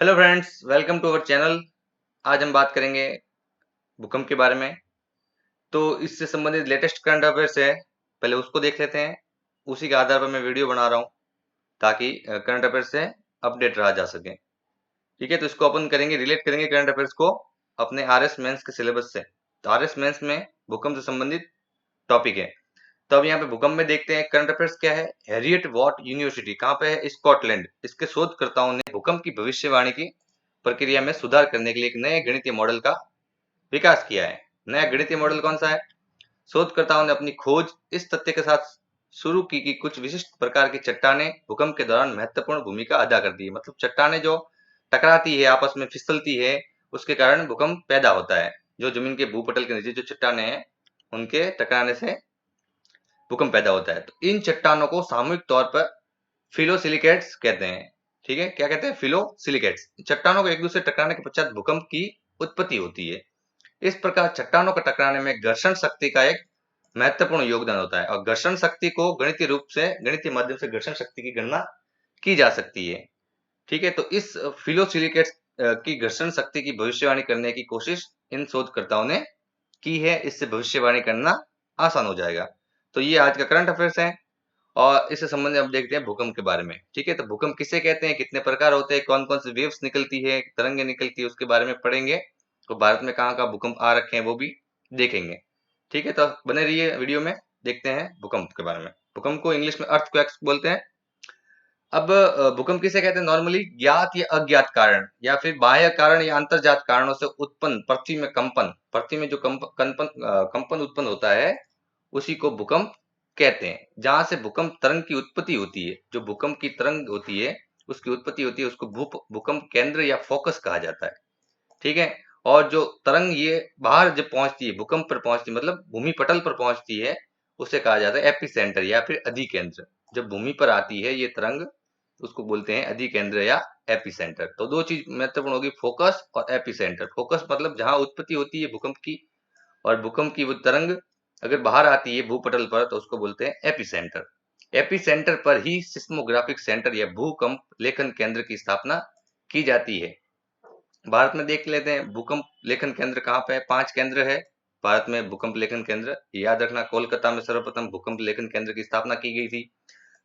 Hello friends, welcome to our channel. आज हम बात करेंगे भूकंप के बारे में। तो इससे संबंधित लेटेस्ट करंट अफेयर्स है, पहले उसको देख लेते हैं। उसी के आधार पर मैं वीडियो बना रहा हूँ ताकि करंट अफेयर्स से अपडेट रहा जा सके। ठीक है, तो इसको अपन करेंगे, रिलेट करेंगे करंट अफेयर्स को अपने आरएस मेंस के सिलेबस से। तो आरएस मेंस में भूकंप से संबंधित टॉपिक है। तो अब यहाँ पे भूकंप में देखते हैं करंट अफेयर्स क्या है। हैरियट वॉट यूनिवर्सिटी कहाँ पे है? स्कॉटलैंड। इसके शोधकर्ताओं ने भूकंप की भविष्यवाणी की प्रक्रिया में सुधार करने के लिए एक नए गणितीय मॉडल का विकास किया है। नया गणितीय मॉडल कौन सा है? शोधकर्ताओं ने अपनी खोज इस तथ्य के साथ शुरू की कि कुछ विशिष्ट प्रकार की चट्टानें भूकंप के दौरान महत्वपूर्ण भूमिका अदा करती है। मतलब चट्टानें जो टकराती है, आपस में फिसलती है, उसके कारण भूकंप पैदा होता है। जो जमीन के भूपटल के नीचे जो चट्टानें हैं, उनके टकराने से भूकंप पैदा होता है। तो इन चट्टानों को सामूहिक तौर पर फिलोसिलिकेट्स कहते हैं। ठीक है, क्या कहते हैं? फिलोसिलिकेट्स। चट्टानों को एक दूसरे टकराने के पश्चात भूकंप की उत्पत्ति होती है। इस प्रकार चट्टानों का टकराने में घर्षण शक्ति का एक महत्वपूर्ण योगदान होता है, और घर्षण शक्ति को गणितीय रूप से, गणितीय माध्यम से घर्षण शक्ति की गणना की जा सकती है। ठीक है, तो इस फिलोसिलिकेट्स की घर्षण शक्ति की भविष्यवाणी करने की कोशिश इन शोधकर्ताओं ने की है। इससे भविष्यवाणी करना आसान हो जाएगा। तो ये आज का करंट अफेयर्स है, और इससे संबंधित हम देखते हैं भूकंप के बारे में। ठीक है, तो भूकंप किसे कहते हैं, कितने प्रकार होते हैं, कौन कौन सी वेव्स निकलती है, तरंगे निकलती है, उसके बारे में पढ़ेंगे। तो भारत में कहाँ कहाँ भूकंप आ रखे हैं वो भी देखेंगे। ठीक है, तो बने रहिए वीडियो में। देखते हैं भूकंप के बारे में। भूकंप को इंग्लिश में अर्थक्वेक्स बोलते हैं। अब भूकंप किसे कहते हैं? नॉर्मली ज्ञात या अज्ञात कारण, या फिर बाह्य कारण या अंतर्जात कारणों से उत्पन्न पृथ्वी में कंपन, पृथ्वी में जो कंपन उत्पन्न होता है, उसी को भूकंप कहते हैं। जहां से भूकंप तरंग की उत्पत्ति होती है, जो भूकंप की तरंग होती है, उसकी उत्पत्ति होती है, उसको भूकंप केंद्र या फोकस कहा जाता है। ठीक है, और जो तरंग ये बाहर जब पहुंचती है, भूकंप पर पहुंचती है, मतलब भूमि पटल पर पहुंचती है, उसे कहा जाता है एपिसेंटर या फिर अधिकेंद्र। जब भूमि पर आती है ये तरंग, उसको बोलते हैं अधिकेंद्र या एपिसेंटर। तो दो चीज महत्वपूर्ण होगी, फोकस और एपिसेंटर। फोकस मतलब जहां उत्पत्ति होती है भूकंप की, और भूकंप की वो तरंग अगर बाहर आती है भूपटल पर, तो उसको बोलते हैं एपिसेंटर। एपिसेंटर पर ही सिस्मोग्राफिक सेंटर या भूकंप लेखन केंद्र की स्थापना की जाती है। भारत में देख लेते हैं भूकंप लेखन केंद्र कहाँ पे है। 5 केंद्र है भारत में भूकंप लेखन केंद्र। याद रखना, कोलकाता में सर्वप्रथम भूकंप लेखन केंद्र की स्थापना की गई थी।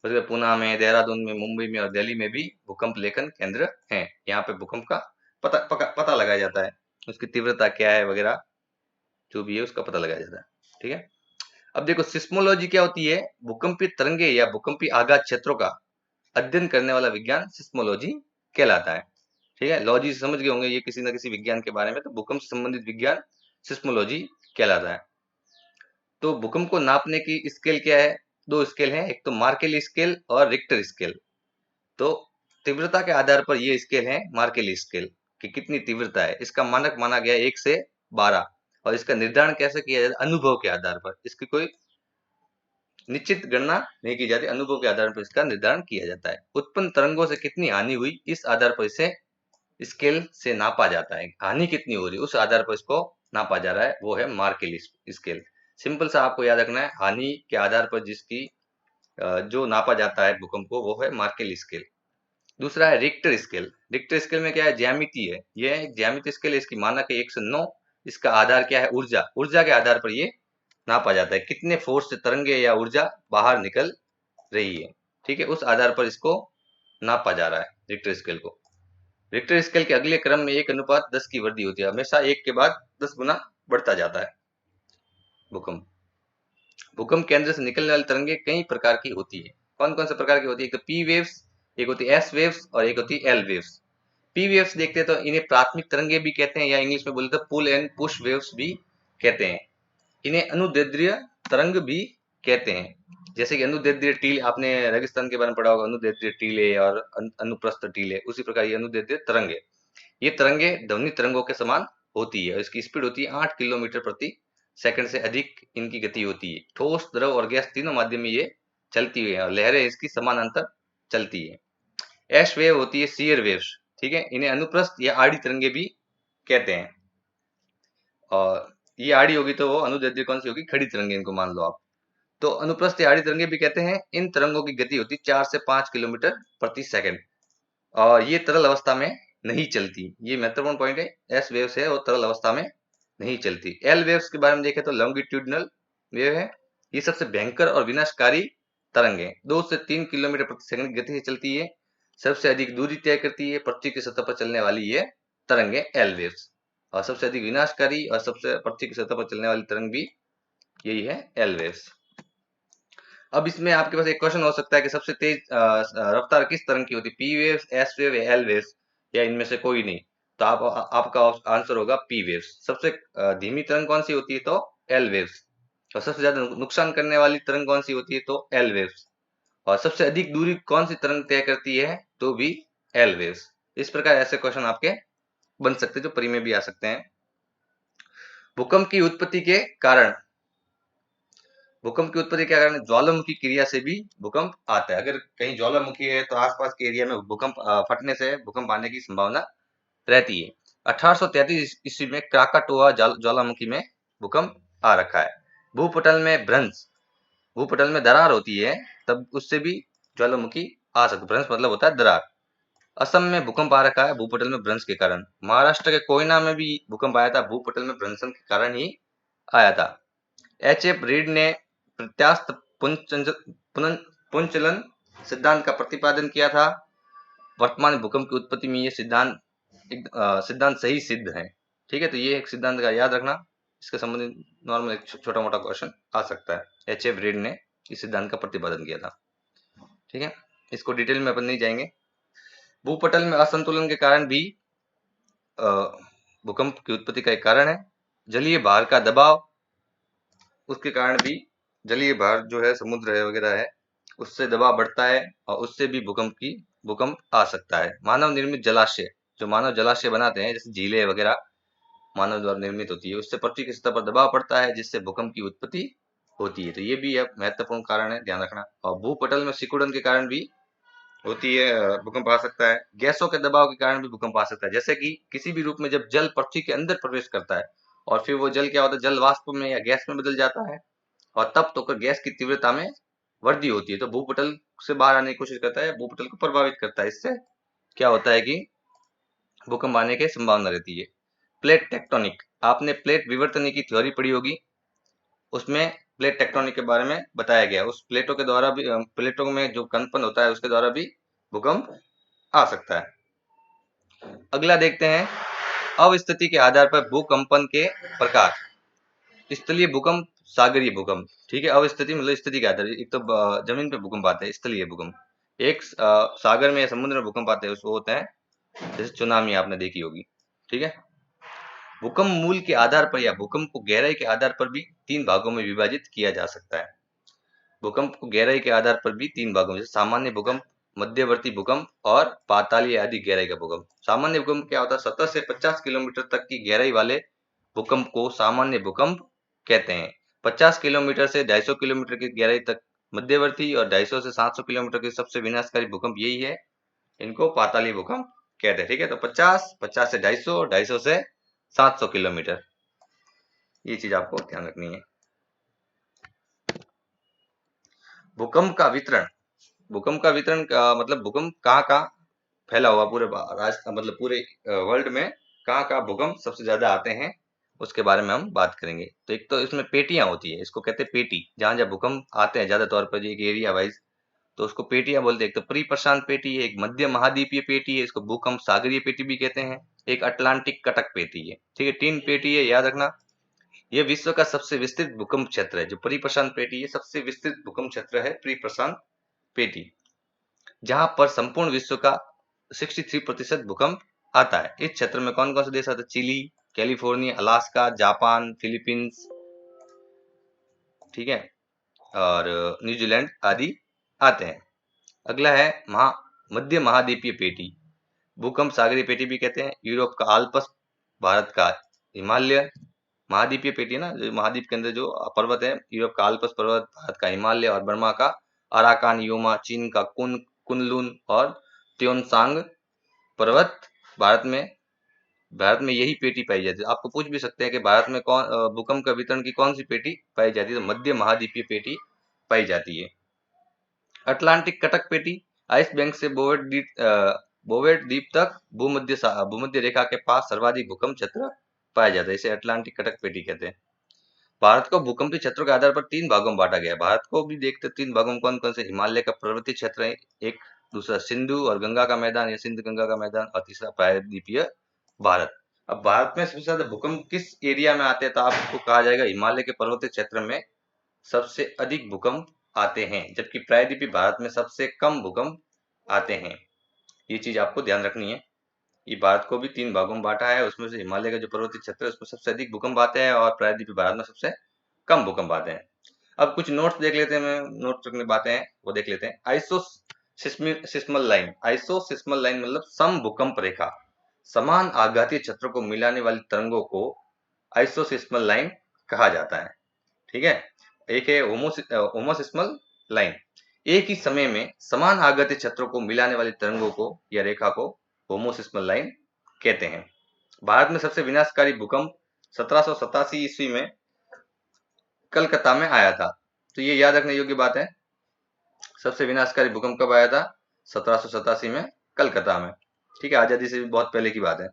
उसके बाद पूना में, देहरादून में, मुंबई में और दिल्ली में भी भूकंप लेखन केंद्र हैं। यहाँ पे भूकंप का पता लगाया जाता है, उसकी तीव्रता क्या है वगैरह, जो भी है उसका पता लगाया जाता है। ठीक है, अब देखो सिस्मोलॉजी क्या होती है। भूकंपीय तरंगे या भूकंपीय आघात क्षेत्रों का अध्ययन करने वाला विज्ञान सिस्मोलॉजी कहलाता है। ठीक है, लॉजी से समझ गए होंगे ये किसी न किसी विज्ञान के बारे में। तो भूकंप से संबंधित विज्ञान सिस्मोलॉजी कहलाता है। तो भूकंप को नापने की स्केल क्या है? 2 स्केल हैं, एक तो मार्केली स्केल और रिक्टर स्केल। तो तीव्रता के आधार पर ये स्केल है मार्केली स्केल, कि कितनी तीव्रता है। इसका मानक माना गया 1 से 12, और इसका निर्धारण कैसे किया जाता है? अनुभव के आधार पर। इसकी कोई निश्चित गणना नहीं की जाती, अनुभव के आधार पर इसका निर्धारण किया जाता है। उत्पन्न तरंगों से कितनी हानि हुई, इस आधार पर इसे स्केल से नापा जाता है। हानि कितनी हो रही है, उस आधार पर इसको नापा जा रहा है, वो है मार्केली स्केल। सिंपल सा आपको याद रखना है, हानि के आधार पर जिसकी जो नापा जाता है भूकंप को, वो है मार्केली स्केल। दूसरा है रिक्टर स्केल। रिक्टर स्केल में क्या है? ज्यामिति है, ये एक ज्यामिति स्केल है। इसकी मानक है 1 से 9। इसका आधार क्या है? ऊर्जा। ऊर्जा के आधार पर ये नापा जाता है, कितने फोर्स से तरंगे या ऊर्जा बाहर निकल रही है। ठीक है, उस आधार पर इसको नापा जा रहा है रिक्टर स्केल को। रिक्टर स्केल के अगले क्रम में 1:10 की वृद्धि होती है, हमेशा 1 के बाद 10 गुना बढ़ता जाता है भूकंप। भूकंप केंद्र से निकलने वाली तरंगे कई प्रकार की होती है। कौन कौन से प्रकार की होती है? एक तो पी वेव्स, एक होती है एस वेव्स, और एक होती है एल वेव्स। पी वेव्स देखते हैं तो इन्हें प्राथमिक तरंगे भी कहते हैं, या इंग्लिश में बोलते हैं पुल एंड पुश वेव्स भी कहते हैं। इन्हें अनुदैर्ध्य तरंग भी कहते हैं। जैसे कि अनुदैर्ध्य टील, आपने रेगिस्तान के बारे में पढ़ा होगा, अनुदैर्ध्य टीले और अनुप्रस्थ टीले, उसी प्रकार ये अनुदैर्ध्य तरंगे। ये तरंगे ध्वनि तरंगों के समान होती है। इसकी स्पीड होती है 8 किलोमीटर प्रति सेकंड से अधिक इनकी गति होती है। ठोस, द्रव और गैस तीनों माध्यम में ये चलती है, और लहरें इसकी समानांतर चलती है। एश वेव होती है सीयर वेव्स। ठीक है, इन्हें अनुप्रस्थ या आड़ी तरंगे भी कहते हैं। और ये आड़ी होगी तो वो अनुदैर्ध्य कौन सी होगी? खड़ी तरंगे, इनको मान लो आप। तो अनुप्रस्थ या आड़ी तरंगे भी कहते हैं। इन तरंगों की गति होती है 4 से 5 किलोमीटर प्रति सेकंड, और ये तरल अवस्था में नहीं चलती। ये महत्वपूर्ण पॉइंट है। एस वेव्स है वो तरल अवस्था में नहीं चलती। एल वेव्स के बारे में देखें तो लॉन्गिट्यूडनल वेव है। ये सबसे भयंकर और विनाशकारी तरंग है। 2 से 3 किलोमीटर प्रति सेकंड की गति से चलती है। सबसे अधिक दूरी तय करती है। पृथ्वी की सतह पर चलने वाली ये तरंग है एल वेव्स। और सबसे अधिक विनाशकारी और सबसे पृथ्वी की सतह पर चलने वाली तरंग भी यही है, एल वेव्स। अब इसमें आपके पास एक क्वेश्चन हो सकता है कि सबसे तेज रफ्तार किस तरंग की होती है, पी वेव्स, एस वेव या एल वेव्स, या इनमें से कोई नहीं? तो आपका आंसर होगा पी वेव्स। सबसे धीमी तरंग कौन सी होती है? तो एल वेव्स। और सबसे ज्यादा नुकसान करने वाली तरंग कौन सी होती है? तो एल वेव्स। और सबसे अधिक दूरी कौन सी तरंग तय करती है? तो भी एल वेव्स। इस प्रकार ऐसे क्वेश्चन आपके बन सकते हैं जो परी में भी आ सकते हैं। भूकंप की उत्पत्ति के कारण, भूकंप की उत्पत्ति के कारण ज्वालामुखी क्रिया से भी भूकंप आता है। अगर कहीं ज्वालामुखी है तो आसपास के एरिया में भूकंप फटने से भूकंप आने की संभावना रहती है। 1833 ईस्वी में क्राकाटोआ ज्वालामुखी में भूकंप आ रखा है। भूपटल में भ्रंश, भूपटल में दरार होती है तब उससे भी ज्वालामुखी आ सकती है। भ्रंश मतलब होता है दरार। असम में भूकंप आ रखा है भूपटल में भ्रंश के कारण। महाराष्ट्र के कोयना में भी भूकंप आया था, भूपटल में भ्रंशन के कारण ही आया था। एच.एफ. रीड ने प्रत्यास्थ पुंचलन सिद्धांत का प्रतिपादन किया था। वर्तमान भूकंप की उत्पत्ति में ये सिद्धांत सही सिद्ध है। ठीक है, तो ये एक सिद्धांत का याद रखना। इसके संबंधित नॉर्मल एक छोटा मोटा क्वेश्चन आ सकता है। एच.एफ. रीड ने इस सिद्धांत का प्रतिपादन किया था। ठीक है, इसको डिटेल में अपन नहीं जाएंगे। भूपटल में असंतुलन के कारण भी भूकंप की उत्पत्ति का एक कारण है। जलीय भार का दबाव, उसके कारण भी जलीय भार जो है समुद्र है वगैरह है उससे दबाव बढ़ता है और उससे भी भूकंप आ सकता है। मानव निर्मित जलाशय, जो मानव जलाशय बनाते हैं जैसे झीलें वगैरह मानव द्वारा निर्मित होती है, उससे पृथ्वी की सतह पर दबाव पड़ता है जिससे भूकंप की उत्पत्ति होती है। तो ये भी एक महत्वपूर्ण कारण है, ध्यान रखना। और भूपटल में सिकुड़न के कारण भी होती है, भूकंप आ सकता है। गैसों के दबाव के कारण भी भूकंप आ सकता है। जैसे कि किसी भी रूप में जब जल पृथ्वी के अंदर प्रवेश करता है और फिर वो जल क्या होता है, जल वाष्प में या गैस में बदल जाता है और तब तो गैस की तीव्रता में वृद्धि होती है, तो भूपटल से बाहर आने की कोशिश करता है, भूपटल को प्रभावित करता है। इससे क्या होता है कि भूकंप आने की संभावना रहती है। प्लेट टेक्टोनिक, आपने प्लेट विवर्तन की थ्योरी पढ़ी होगी, उसमें प्लेट टेक्टोनिक के बारे में बताया गया। उस प्लेटों के द्वारा भी, प्लेटों में जो कंपन होता है उसके द्वारा भी भूकंप आ सकता है। अगला देखते हैं, अवस्थिति के आधार पर भूकंपन के प्रकार। स्थलीय भूकंप, सागरीय भूकंप। ठीक है, अवस्थिति मतलब स्थिति के आधार, एक तो जमीन पे भूकंप आते हैं स्थलीय भूकंप, एक सागर में या समुद्र में भूकंप आते हैं उसको होते हैं जैसे सुनामी आपने देखी होगी। ठीक है, भूकंप मूल के आधार पर या भूकंप को गहराई के आधार पर भी 3 भागों में विभाजित किया जा सकता है। भूकंप को गहराई के आधार पर भी 3 भागों में, जैसे सामान्य भूकंप, मध्यवर्ती भूकंप और पातालीय आदि गहराई का भूकंप। सामान्य भूकंप क्या होता है, 70 से 50 किलोमीटर तक की गहराई वाले भूकंप को सामान्य भूकंप कहते हैं। 50 किलोमीटर से 250 किलोमीटर की गहराई तक मध्यवर्ती और 250 से 700 किलोमीटर के सबसे विनाशकारी भूकंप यही है, इनको पातालीय भूकंप कहते हैं। ठीक है, तो 50 से 250, 250 से 700 किलोमीटर, ये चीज आपको ध्यान रखनी है। भूकंप का वितरण, भूकंप का वितरण का मतलब भूकंप कहाँ फैला हुआ पूरे मतलब पूरे वर्ल्ड में कहाँ भूकंप सबसे ज्यादा आते हैं उसके बारे में हम बात करेंगे। तो एक तो इसमें पेटियां होती है, इसको कहते हैं पेटी, जहां जहां भूकंप आते हैं ज्यादा तौर पर एक एरिया वाइज, तो उसको पेटियां बोलते हैं। एक तो प्री प्रशांत पेटी है, एक मध्य महाद्वीपीय पेटी है, इसको भूकंप सागरीय पेटी भी कहते हैं, एक अटलांटिक कटक पेटी है। ठीक है, 3 पेटी है, याद रखना। ये विश्व का सबसे विस्तृत भूकंप क्षेत्र है, जो प्री प्रशांत पेटी है सबसे विस्तृत भूकंप क्षेत्र है प्री प्रशांत पेटी, जहां पर संपूर्ण विश्व का 63% भूकंप आता है। इस क्षेत्र में कौन कौन से देश आते हैं, Chile, California, Alaska, Japan, Philippines, ठीक है, और न्यूजीलैंड आदि आते हैं। अगला है मध्य महाद्वीपीय पेटी, भूकंप सागरीय पेटी भी कहते हैं। यूरोप का आल्प्स, भारत का हिमालय, महाद्वीपीय पेटी है ना, जो महाद्वीप के अंदर जो पर्वत है, यूरोप का आल्प्स पर्वत, भारत का हिमालय और बर्मा का अराकान योमा, चीन का कुनलुन और त्योनसांग पर्वत। भारत में यही पेटी पाई जाती है। आपको पूछ भी सकते हैं कि भारत में कौन भूकंप का वितरण की कौन सी पेटी पाई जाती है, तो मध्य महाद्वीपीय पेटी पाई जाती है। अटलांटिक कटक पेटी, आइस बैंक से बोवेट द्वीप तक भूमध्य रेखा के पास सर्वाधिक भूकंप क्षेत्र पाया जाता है। इसे अटलांटिक कटक पेटी कहते हैं। भारत को भूकंपीय क्षेत्रों के आधार पर 3 भागों में बांटा गया है। भारत को भी देखते 3 भागों में कौन कौन से? हिमालय का पर्वतीय क्षेत्र है एक, दूसरा सिंधु और गंगा का मैदान या सिंधु गंगा का मैदान, और तीसरा प्रायद्वीपीय भारत। अब भारत में सबसे ज्यादा भूकंप किस एरिया में आते हैं? तो आपको कहा जाएगा हिमालय के पर्वतीय क्षेत्र में सबसे अधिक भूकंप आते हैं, जबकि प्रायद्वीपीय भारत में सबसे कम भूकंप आते हैं। ये चीज आपको ध्यान रखनी है। ये भारत को भी 3 भागों में बांटा है, उसमें से हिमालय का जो पर्वतीय क्षेत्र है उसमें सबसे अधिक भूकंप आते हैं और प्रायद्वीपीय भारत में सबसे कम भूकंप आते हैं। अब कुछ नोट्स देख लेते हैं, नोट्स रखने बातें हैं वो देख लेते हैं। आइसोसिस्मल लाइन, आइसोसिस्मल लाइन मतलब सम भूकंप रेखा, समान आघातीय क्षेत्रों को मिलाने वाली तरंगों को आइसोसिस्मल लाइन कहा जाता है। ठीक है। एक है होमोसिस्मल लाइन, एक ही समय में समान आघातीय क्षेत्रों को मिलाने वाली तरंगों को या रेखा को होमोसिस्मल लाइन कहते हैं। भारत में सबसे विनाशकारी भूकंप 1787 ईस्वी में कलकत्ता में आया था। तो ये याद रखने योग्य बात है। सबसे विनाशकारी भूकंप कब आया था? 1787 में कलकत्ता में। ठीक है, आजादी से भी बहुत पहले की बात है।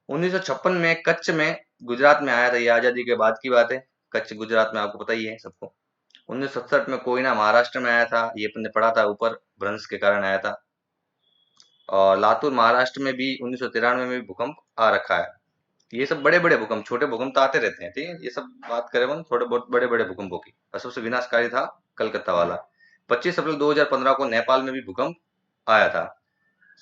1956 में कच्छ में गुजरात में आया था, ये आजादी के बाद की बात है। कच्छ गुजरात में आपको पता ही है सबको। 1967 में कोयना महाराष्ट्र में आया था, ये अपन ने पढ़ा था ऊपर, भ्रंश के कारण आया था। और लातूर महाराष्ट्र में भी 1993 में भी भूकंप आ रखा है। ये सब बड़े बड़े भूकंप, छोटे भूकंप तो आते रहते हैं। ठीक है, ये सब बात करें हम थोड़े बहुत बड़े बड़े भूकंपों की। और सबसे विनाशकारी था कलकत्ता वाला। 25 अप्रैल 2015 को नेपाल में भी भूकंप आया था।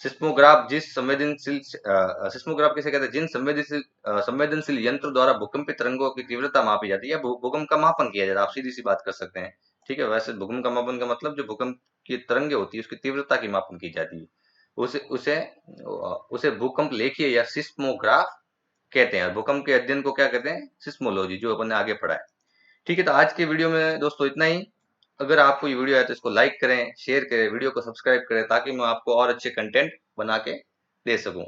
सिस्मोग्राफ सिस्मोग्राफ किसे कहते हैं? जिन संवेदनशील यंत्र द्वारा भूकंपीय तरंगों की तीव्रता मापी जाती है, भूकंप का मापन किया जाता है। आप सीधी सी बात कर सकते हैं। ठीक है, वैसे भूकंप का मापन का मतलब जो भूकंप की तरंगे होती है उसकी तीव्रता की मापन की जाती है, उसे उसे उसे भूकंप लेखीय या सिस्मोग्राफ कहते हैं। और भूकंप के अध्ययन को क्या कहते हैं? सिस्मोलॉजी, जो अपन ने आगे पढ़ा है। ठीक है, तो आज के वीडियो में दोस्तों इतना ही। अगर आपको ये वीडियो आए तो इसको लाइक करें, शेयर करें, वीडियो को सब्सक्राइब करें, ताकि मैं आपको और अच्छे कंटेंट बना के दे सकूं।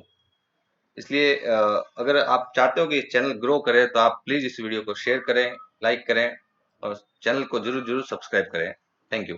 इसलिए अगर आप चाहते हो कि चैनल ग्रो करे तो आप प्लीज इस वीडियो को शेयर करें, लाइक करें और चैनल को जरूर जरूर सब्सक्राइब करें। Thank you.